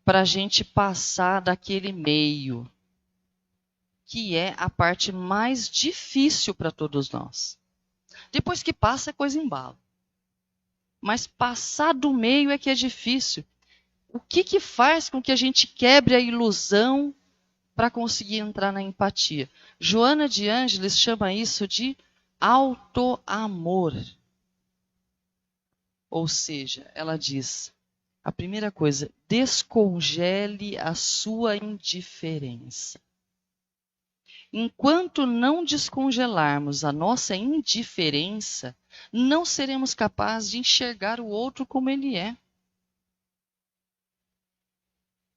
para a gente passar daquele meio, que é a parte mais difícil para todos nós? Depois que passa, a coisa embala. Mas passar do meio é que é difícil. O que faz com que a gente quebre a ilusão para conseguir entrar na empatia? Joana de Ângeles chama isso de autoamor. Ou seja, ela diz, a primeira coisa, descongele a sua indiferença. Enquanto não descongelarmos a nossa indiferença, não seremos capazes de enxergar o outro como ele é.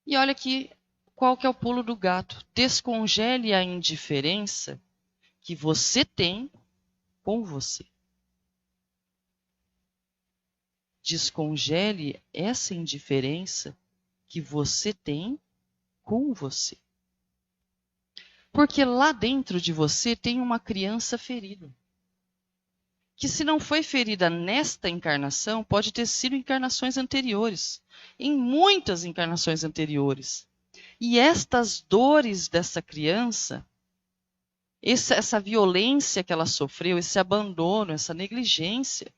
E olha aqui, qual que é o pulo do gato? Descongele a indiferença que você tem com você. Descongele essa indiferença que você tem com você. Porque lá dentro de você tem uma criança ferida. Que se não foi ferida nesta encarnação, pode ter sido em encarnações anteriores. Em muitas encarnações anteriores. E estas dores dessa criança, essa violência que ela sofreu, esse abandono, essa negligência,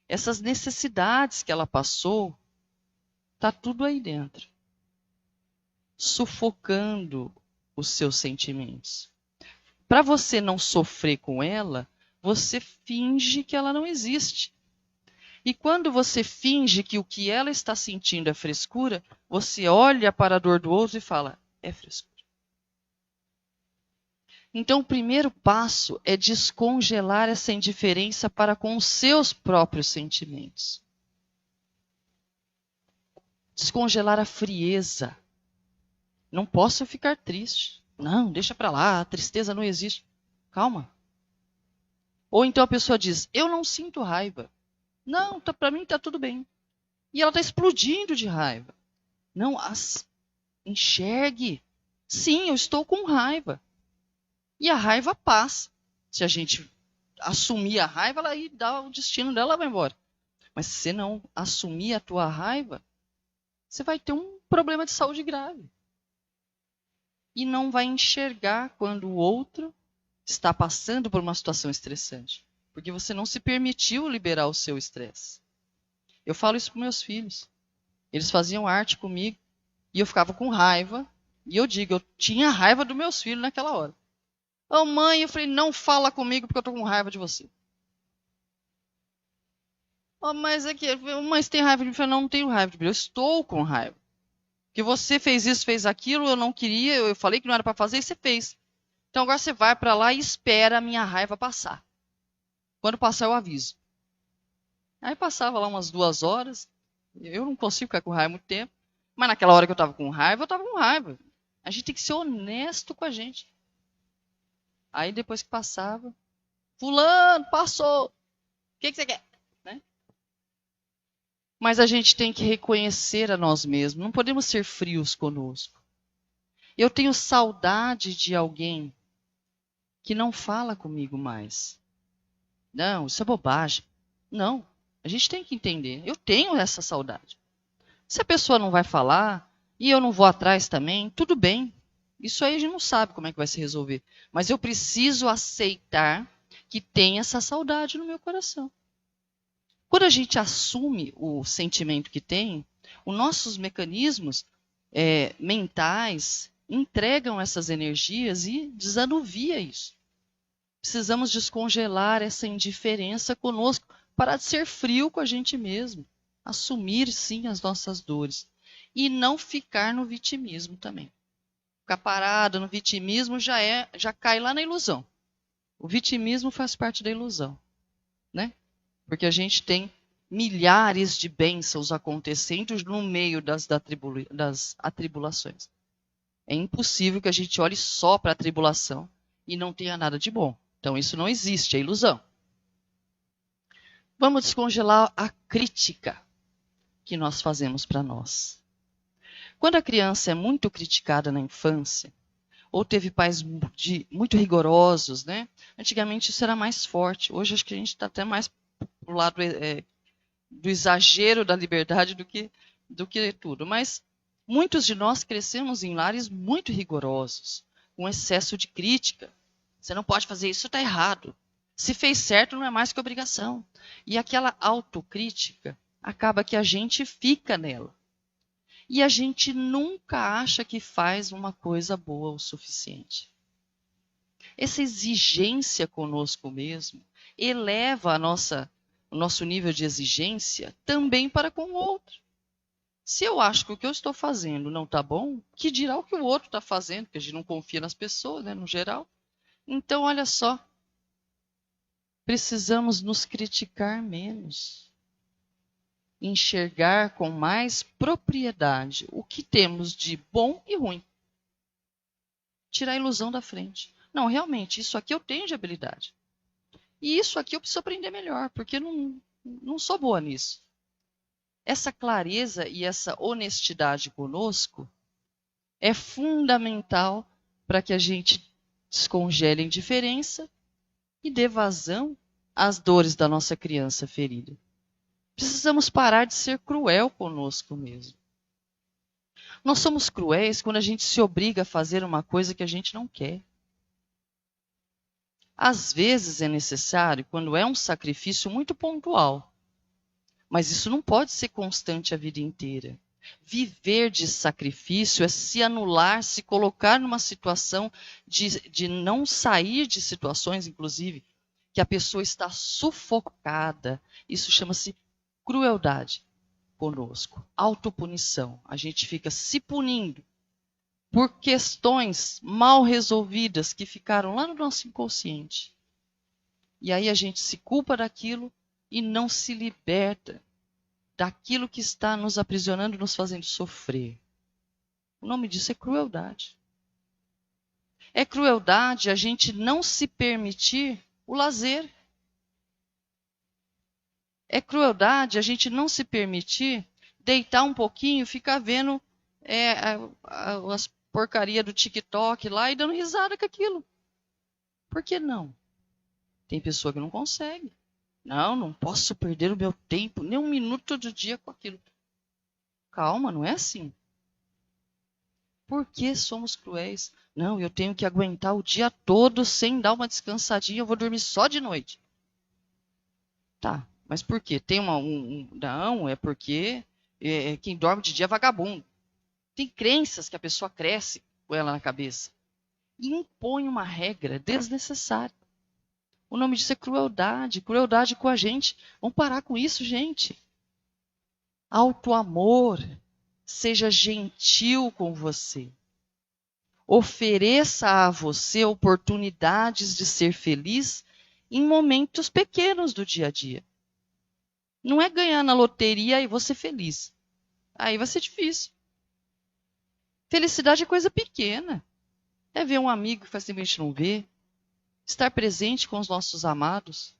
essas necessidades que ela passou, está tudo aí dentro, sufocando os seus sentimentos. Para você não sofrer com ela, você finge que ela não existe. E quando você finge que o que ela está sentindo é frescura, você olha para a dor do outro e fala, é frescura. Então, o primeiro passo é descongelar essa indiferença para com os seus próprios sentimentos. Descongelar a frieza. Não posso ficar triste. Não, deixa para lá, a tristeza não existe. Calma. Ou então a pessoa diz, eu não sinto raiva. Não, para mim está tudo bem. E ela está explodindo de raiva. Não, enxergue. Sim, eu estou com raiva. E a raiva passa. Se a gente assumir a raiva, ela aí dá o destino dela, ela vai embora. Mas se você não assumir a tua raiva, você vai ter um problema de saúde grave. E não vai enxergar quando o outro está passando por uma situação estressante. Porque você não se permitiu liberar o seu estresse. Eu falo isso para meus filhos. Eles faziam arte comigo e eu ficava com raiva. E eu digo, eu tinha raiva dos meus filhos naquela hora. Ô mãe, eu falei, não fala comigo porque eu tô com raiva de você. Oh, mas é que, mãe, você tem raiva de mim? Eu falei, não tenho raiva de mim, eu estou com raiva. Porque você fez isso, fez aquilo, eu não queria, eu falei que não era para fazer e você fez. Então agora você vai para lá e espera a minha raiva passar. Quando passar eu aviso. Aí passava lá umas 2 horas, eu não consigo ficar com raiva muito tempo, mas naquela hora que eu estava com raiva, eu estava com raiva. A gente tem que ser honesto com a gente. Aí depois que passava, fulano, passou. O que você quer? Né? Mas a gente tem que reconhecer a nós mesmos. Não podemos ser frios conosco. Eu tenho saudade de alguém que não fala comigo mais. Não, isso é bobagem. Não, a gente tem que entender. Eu tenho essa saudade. Se a pessoa não vai falar e eu não vou atrás também, tudo bem. Isso aí a gente não sabe como é que vai se resolver. Mas eu preciso aceitar que tem essa saudade no meu coração. Quando a gente assume o sentimento que tem, os nossos mecanismos mentais entregam essas energias e desanuvia isso. Precisamos descongelar essa indiferença conosco, parar de ser frio com a gente mesmo, assumir sim as nossas dores e não ficar no vitimismo também. Ficar parado no vitimismo já cai lá na ilusão. O vitimismo faz parte da ilusão, né? Porque a gente tem milhares de bênçãos acontecendo no meio das atribulações. É impossível que a gente olhe só para a tribulação e não tenha nada de bom. Então isso não existe, é ilusão. Vamos descongelar a crítica que nós fazemos para nós. Quando a criança é muito criticada na infância, ou teve pais muito rigorosos, né? Antigamente isso era mais forte. Hoje acho que a gente está até mais pro lado do exagero da liberdade do que tudo. Mas muitos de nós crescemos em lares muito rigorosos, com excesso de crítica. Você não pode fazer isso, está errado. Se fez certo, não é mais que obrigação. E aquela autocrítica acaba que a gente fica nela. E a gente nunca acha que faz uma coisa boa o suficiente. Essa exigência conosco mesmo eleva o nosso nível de exigência também para com o outro. Se eu acho que o que eu estou fazendo não está bom, que dirá o que o outro está fazendo, porque a gente não confia nas pessoas, né, no geral. Então, olha só, precisamos nos criticar menos. Enxergar com mais propriedade o que temos de bom e ruim. Tirar a ilusão da frente. Não, realmente, isso aqui eu tenho de habilidade. E isso aqui eu preciso aprender melhor, porque eu não sou boa nisso. Essa clareza e essa honestidade conosco é fundamental para que a gente descongele a indiferença e dê vazão às dores da nossa criança ferida. Precisamos parar de ser cruel conosco mesmo. Nós somos cruéis quando a gente se obriga a fazer uma coisa que a gente não quer. Às vezes é necessário quando é um sacrifício muito pontual. Mas isso não pode ser constante a vida inteira. Viver de sacrifício é se anular, se colocar numa situação de não sair de situações, inclusive, que a pessoa está sufocada. Isso chama-se crueldade conosco, autopunição. A gente fica se punindo por questões mal resolvidas que ficaram lá no nosso inconsciente. E aí a gente se culpa daquilo e não se liberta daquilo que está nos aprisionando, nos fazendo sofrer. O nome disso é crueldade. É crueldade a gente não se permitir o lazer. É crueldade a gente não se permitir deitar um pouquinho, ficar vendo as porcarias do TikTok lá e dando risada com aquilo. Por que não? Tem pessoa que não consegue. Não posso perder o meu tempo, nem um minuto do dia com aquilo. Calma, não é assim. Por que somos cruéis? Não, eu tenho que aguentar o dia todo sem dar uma descansadinha, eu vou dormir só de noite. Tá, mas por quê? Tem não, é porque quem dorme de dia é vagabundo. Tem crenças que a pessoa cresce com ela na cabeça. E impõe uma regra desnecessária. O nome disso é crueldade. Crueldade com a gente. Vamos parar com isso, gente. Auto-amor. Seja gentil com você. Ofereça a você oportunidades de ser feliz em momentos pequenos do dia a dia. Não é ganhar na loteria e você feliz. Aí vai ser difícil. Felicidade é coisa pequena. É ver um amigo que faz tempo que a gente não vê. Estar presente com os nossos amados.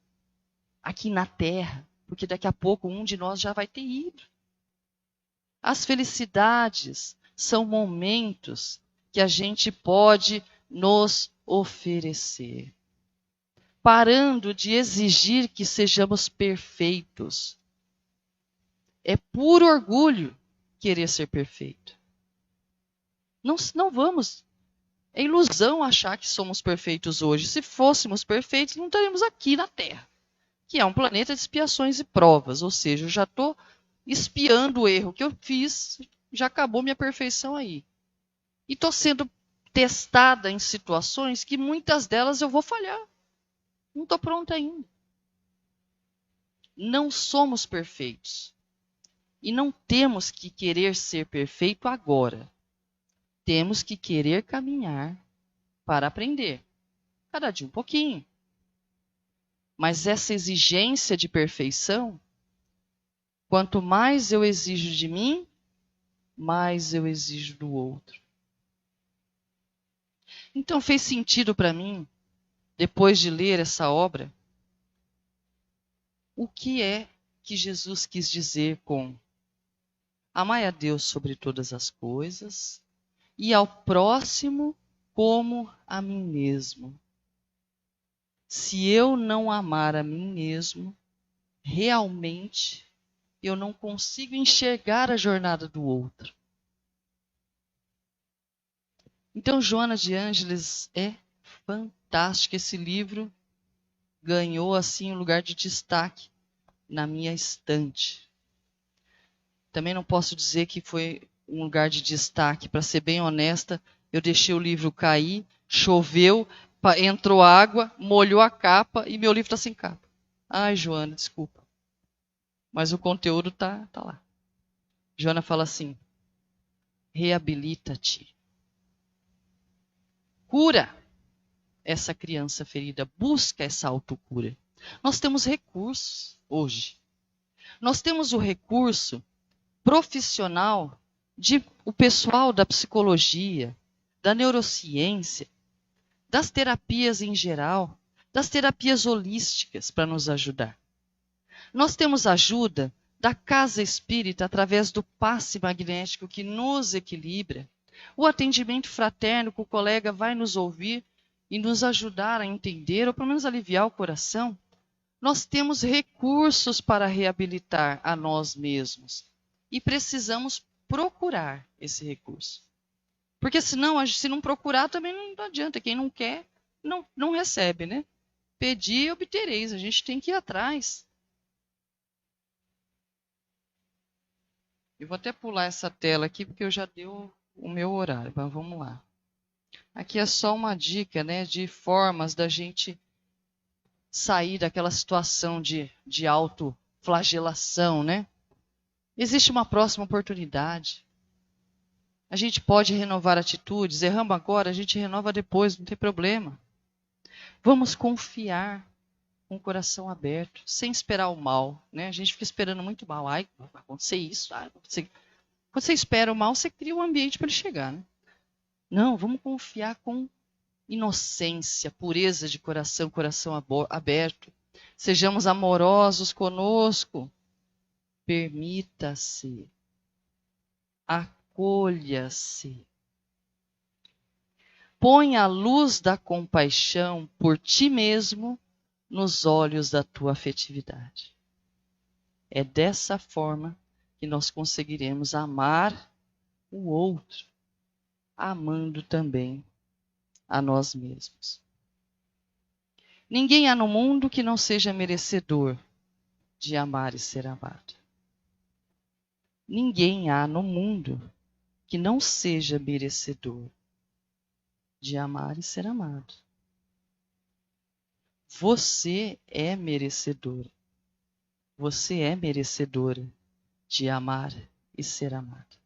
Aqui na terra. Porque daqui a pouco um de nós já vai ter ido. As felicidades são momentos que a gente pode nos oferecer. Parando de exigir que sejamos perfeitos. É puro orgulho querer ser perfeito. Não vamos. É ilusão achar que somos perfeitos hoje. Se fôssemos perfeitos, não estaríamos aqui na Terra, que é um planeta de expiações e provas. Ou seja, eu já estou espiando o erro que eu fiz, já acabou minha perfeição aí. E estou sendo testada em situações que muitas delas eu vou falhar. Não estou pronta ainda. Não somos perfeitos. E não temos que querer ser perfeito agora. Temos que querer caminhar para aprender. Cada dia um pouquinho. Mas essa exigência de perfeição, quanto mais eu exijo de mim, mais eu exijo do outro. Então fez sentido para mim, depois de ler essa obra, o que é que Jesus quis dizer com amai a Deus sobre todas as coisas e ao próximo como a mim mesmo. Se eu não amar a mim mesmo, realmente eu não consigo enxergar a jornada do outro. Então, Joana de Ângeles é fantástico. Esse livro ganhou assim um lugar de destaque na minha estante. Também não posso dizer que foi um lugar de destaque. Para ser bem honesta, eu deixei o livro cair, choveu, entrou água, molhou a capa e meu livro está sem capa. Ai, Joana, desculpa. Mas o conteúdo tá lá. Joana fala assim: reabilita-te. Cura essa criança ferida. Busca essa autocura. Nós temos recursos hoje. Nós temos o recurso profissional o pessoal da psicologia, da neurociência, das terapias em geral, das terapias holísticas para nos ajudar. Nós temos ajuda da casa espírita através do passe magnético que nos equilibra. O atendimento fraterno que o colega vai nos ouvir e nos ajudar a entender, ou pelo menos aliviar o coração. Nós temos recursos para reabilitar a nós mesmos. E precisamos procurar esse recurso. Porque senão, se não procurar, também não adianta. Quem não quer, não recebe, né? pedi e obtereis. A gente tem que ir atrás. Eu vou até pular essa tela aqui, porque eu já deu o meu horário. Mas vamos lá. Aqui é só uma dica, né, de formas da gente sair daquela situação de autoflagelação, né? Existe uma próxima oportunidade. A gente pode renovar atitudes. Erramos agora, a gente renova depois, não tem problema. Vamos confiar com o coração aberto, sem esperar o mal, né? A gente fica esperando muito mal. Ai, vai acontecer isso. Vai acontecer. Quando você espera o mal, você cria um ambiente para ele chegar, né? Não, vamos confiar com inocência, pureza de coração, coração aberto. Sejamos amorosos conosco. Permita-se. Acolha-se. Põe a luz da compaixão por ti mesmo nos olhos da tua afetividade. É dessa forma que nós conseguiremos amar o outro, amando também a nós mesmos. Ninguém há no mundo que não seja merecedor de amar e ser amado. Ninguém há no mundo que não seja merecedor de amar e ser amado. Você é merecedor. Você é merecedora de amar e ser amado.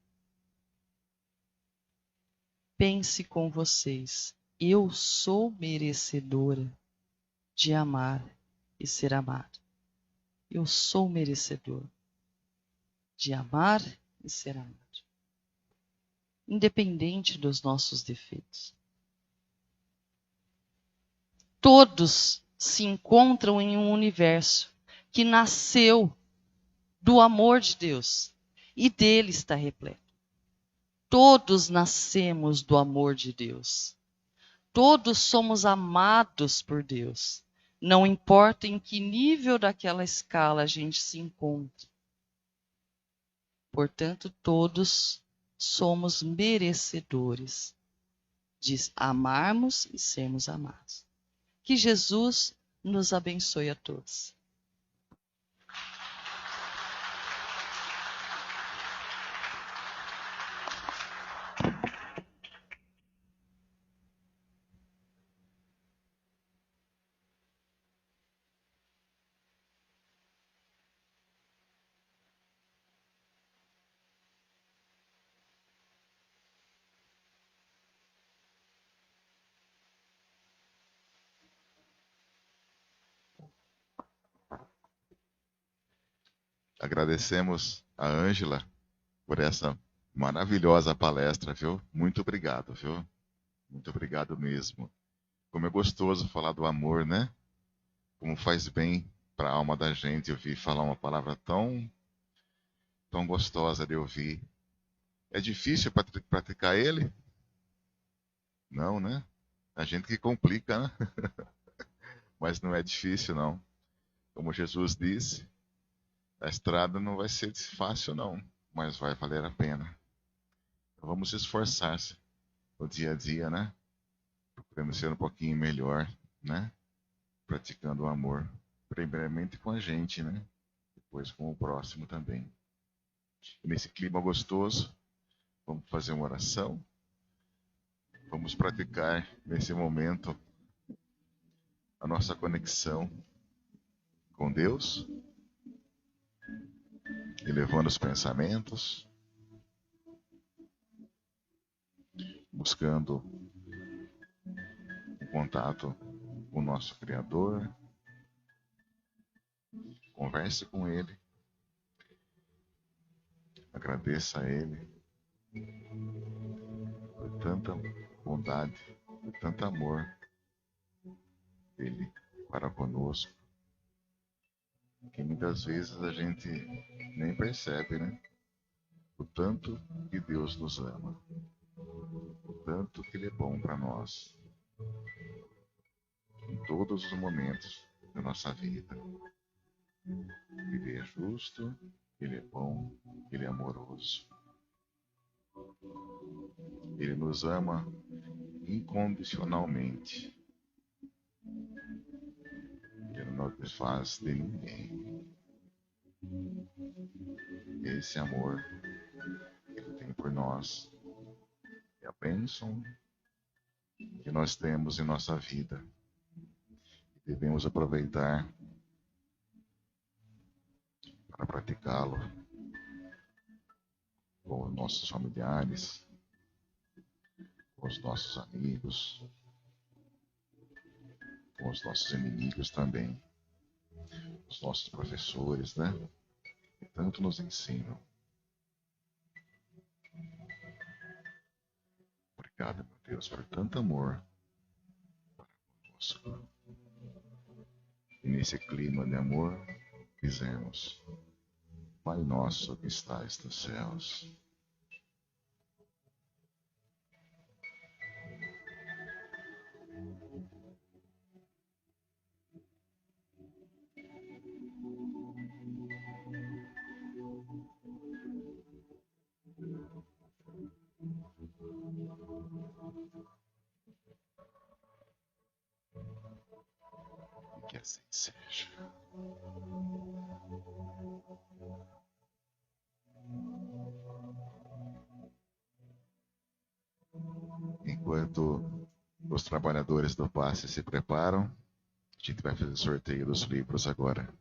Pense com vocês. Eu sou merecedora de amar e ser amado. Eu sou merecedor de amar e ser amado. Independente dos nossos defeitos. Todos se encontram em um universo que nasceu do amor de Deus e dele está repleto. Todos nascemos do amor de Deus. Todos somos amados por Deus. Não importa em que nível daquela escala a gente se encontra. Portanto, todos somos merecedores de amarmos e sermos amados. Que Jesus nos abençoe a todos. Agradecemos a Ângela por essa maravilhosa palestra, viu? Muito obrigado, viu? Muito obrigado mesmo. Como é gostoso falar do amor, né? Como faz bem para a alma da gente ouvir falar uma palavra tão gostosa de ouvir. É difícil praticar ele? Não, né? A gente que complica, né? Mas não é difícil, não. Como Jesus disse, a estrada não vai ser fácil, não, mas vai valer a pena. Então, vamos esforçar-se no dia a dia, né? Procurando ser um pouquinho melhor, né? Praticando o amor, primeiramente com a gente, né? Depois com o próximo também. E nesse clima gostoso, vamos fazer uma oração. Vamos praticar nesse momento a nossa conexão com Deus, elevando os pensamentos, buscando um contato com o nosso Criador. Converse com Ele, agradeça a Ele por tanta bondade, por tanto amor dele para conosco, que muitas vezes a gente nem percebe, né? O tanto que Deus nos ama, o tanto que Ele é bom para nós, em todos os momentos da nossa vida. Ele é justo, Ele é bom, Ele é amoroso. Ele nos ama incondicionalmente. não desfaz de ninguém. Esse amor que Ele tem por nós é a bênção que nós temos em nossa vida. Devemos aproveitar para praticá-lo com os nossos familiares, com os nossos amigos, com os nossos inimigos também, os nossos professores, né? Que tanto nos ensinam. Obrigado, meu Deus, por tanto amor conosco. E nesse clima de amor, fizemos: Pai nosso que estais nos céus. E que assim seja. Enquanto os trabalhadores do passe se preparam, a gente vai fazer sorteio dos livros agora.